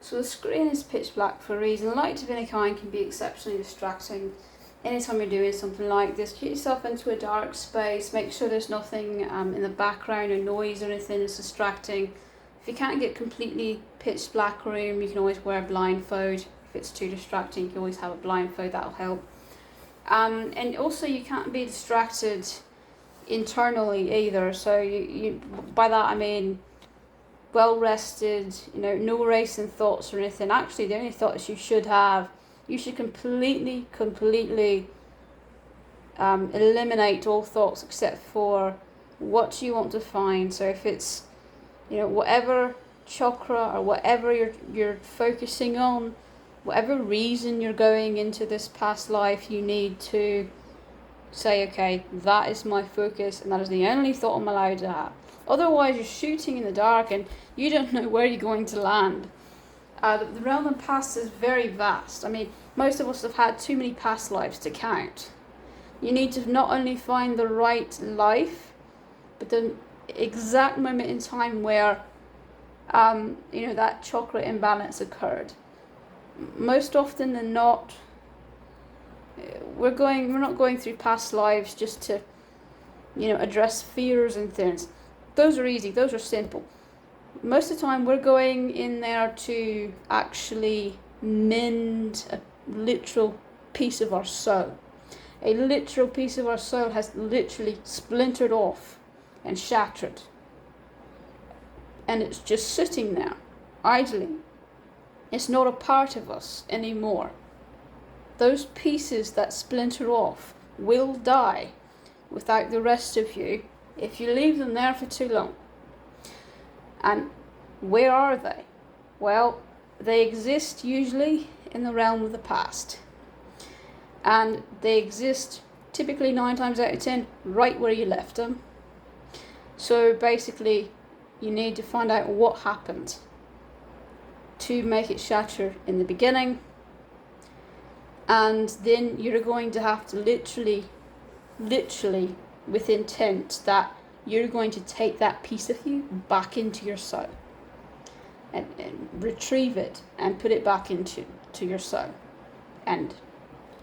So the screen is pitch black for a reason. Light of any kind can be exceptionally distracting. Anytime you're doing something like this, get yourself into a dark space, make sure there's nothing in the background or noise or anything that's distracting. If you can't get completely pitch black room, you can always wear a blindfold. If it's too distracting, you can always have a blindfold, that'll help. And also you can't be distracted internally either. So you by that I mean well rested, no racing thoughts or anything. Actually, the only thoughts you should have, you should completely eliminate all thoughts except for what you want to find. So if it's whatever chakra or whatever you're focusing on, whatever reason you're going into this past life, you need to say, okay, that is my focus and that is the only thought I'm allowed to have. Otherwise you're shooting in the dark and you don't know where you're going to land. The realm of past is very vast. I mean, most of us have had too many past lives to count. You need to not only find the right life, but the exact moment in time where that chakra imbalance occurred. Most often than not, we're not going through past lives just to address fears and things. Those are easy, those are simple. Most of the time we're going in there to actually mend a literal piece of our soul. A literal piece of our soul has literally splintered off and shattered. And it's just sitting there, idling. It's not a part of us anymore. Those pieces that splinter off will die without the rest of you if you leave them there for too long. And where are they? Well, they exist usually in the realm of the past. And they exist typically 9 times out of 10 right where you left them. So basically, you need to find out what happened to make it shatter in the beginning. And then you're going to have to literally with intent that you're going to take that piece of you back into your soul and retrieve it and put it back into your soul. And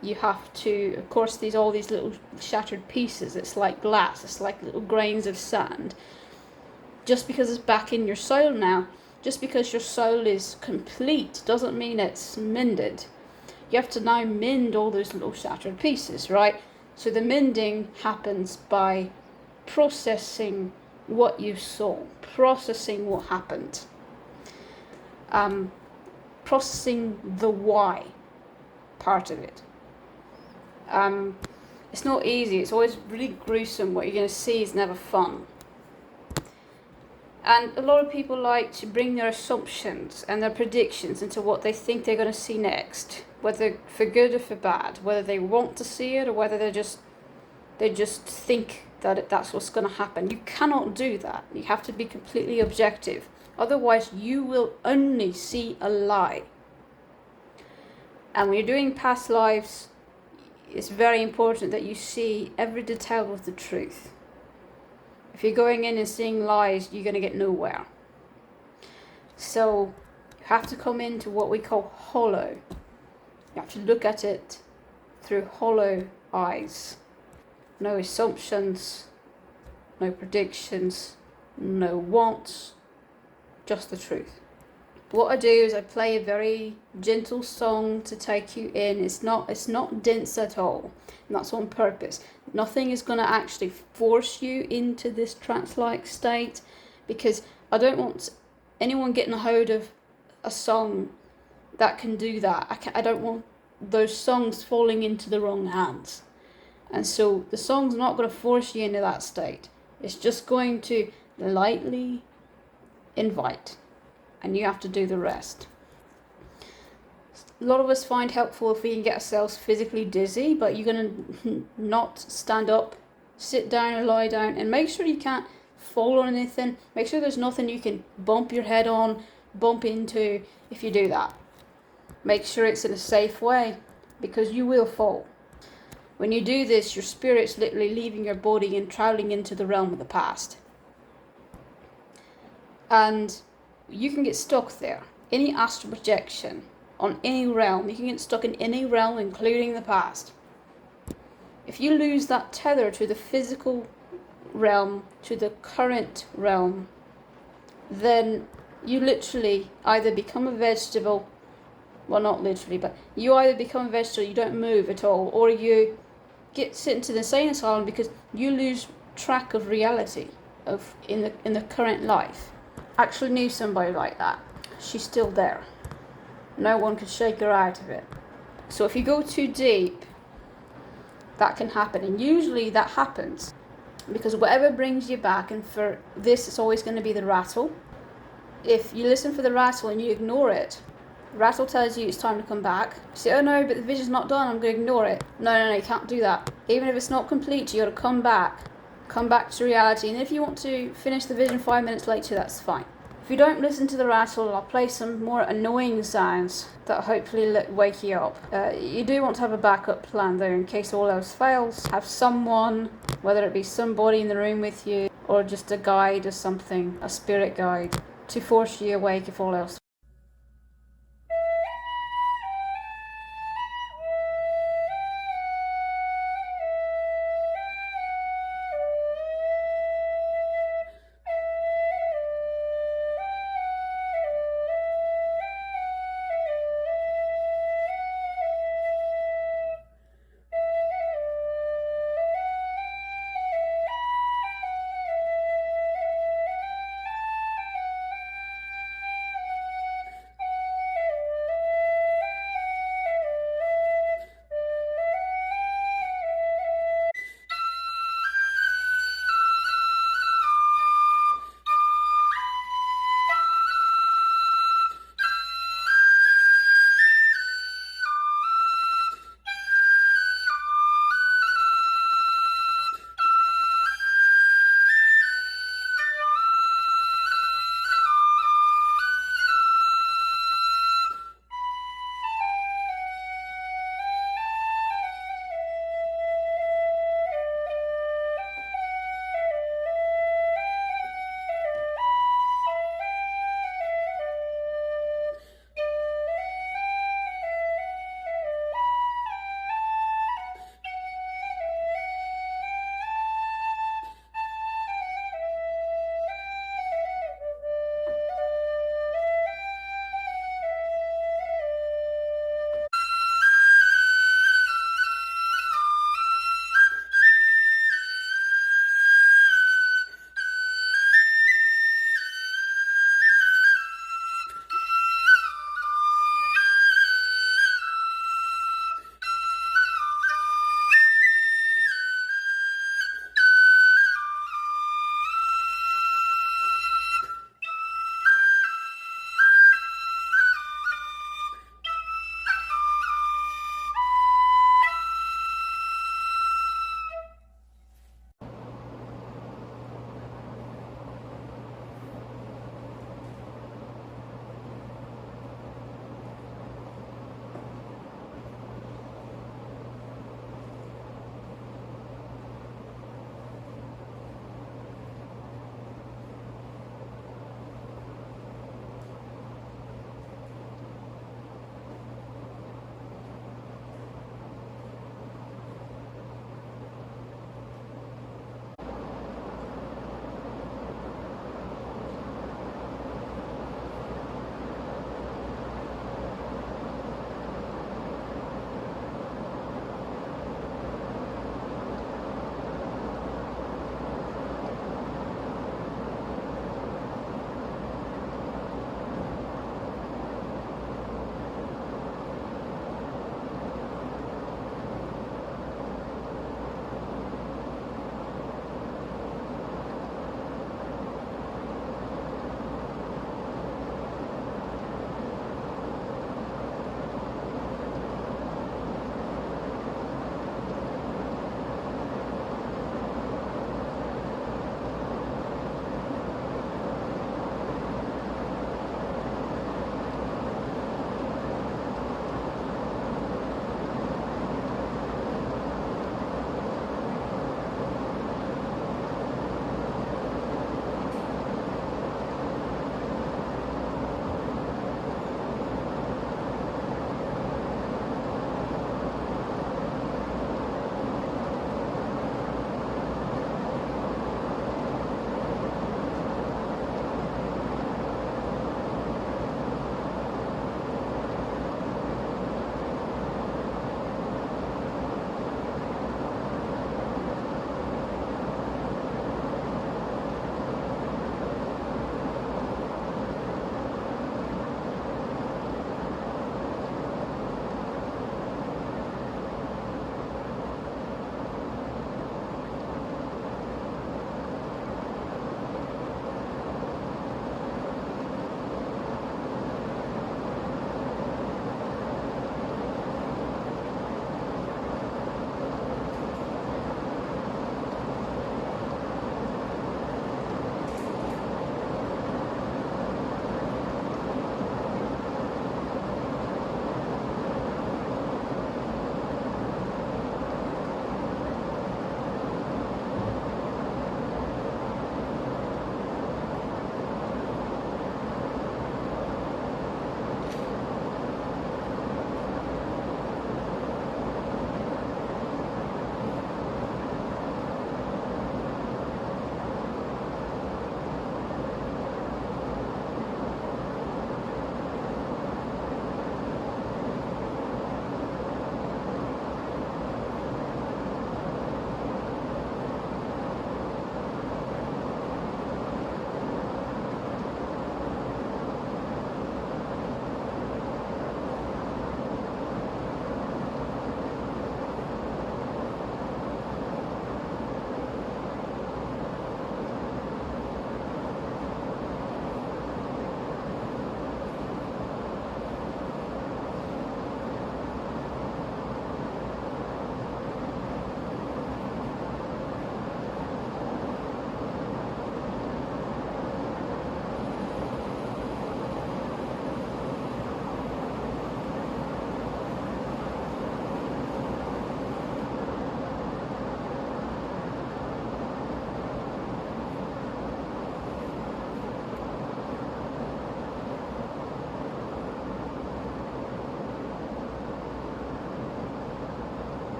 you have to, of course, all these little shattered pieces, it's like glass, it's like little grains of sand. Just because it's back in your soul now, just because your soul is complete doesn't mean it's mended. You have to now mend all those little shattered pieces, right? So the mending happens by processing what you saw, processing what happened, processing the why part of it. It's not easy. It's always really gruesome. What you're going to see is never fun. And a lot of people like to bring their assumptions and their predictions into what they think they're going to see next, whether for good or for bad, whether they want to see it or whether they just think that that's what's going to happen. You cannot do that. You have to be completely objective. Otherwise, you will only see a lie. And when you're doing past lives, it's very important that you see every detail of the truth. If you're going in and seeing lies, you're going to get nowhere. So you have to come into what we call hollow. You have to look at it through hollow eyes. No assumptions, no predictions, no wants, just the truth. What I do is I play a very gentle song to take you in. It's not dense at all, and that's on purpose. Nothing is going to actually force you into this trance-like state, because I don't want anyone getting a hold of a song that can do that. I don't want those songs falling into the wrong hands. And so the song's not going to force you into that state. It's just going to lightly invite, and you have to do the rest. A lot of us find helpful if we can get ourselves physically dizzy, but you're going to not stand up, sit down or lie down, and make sure you can't fall on anything. Make sure there's nothing you can bump your head on, bump into if you do that. Make sure it's in a safe way, because you will fall. When you do this, your spirit's literally leaving your body and traveling into the realm of the past. And you can get stuck there any astral projection on any realm. You can get stuck in any realm, including the past. If you lose that tether to the physical realm, to the current realm, then you literally either become a vegetable, well, not literally, but you either become a vegetable, you don't move at all, or you get sent into the insane asylum because you lose track of reality in the current life. Actually knew somebody like that. She's still there. No one could shake her out of it. So if you go too deep, that can happen, and usually that happens because whatever brings you back, and for this it's always going to be the rattle. If you listen for the rattle and you ignore it, rattle tells you it's time to come back. You say, oh no, but the vision's not done, I'm going to ignore it. No, you can't do that. Even if it's not complete, you got to come back to reality. And if you want to finish the vision 5 minutes later, that's fine. If you don't listen to the rattle, I'll play some more annoying sounds that hopefully wake you up. You do want to have a backup plan though, in case all else fails. Have someone, whether it be somebody in the room with you, or just a guide or something, a spirit guide, to force you awake if all else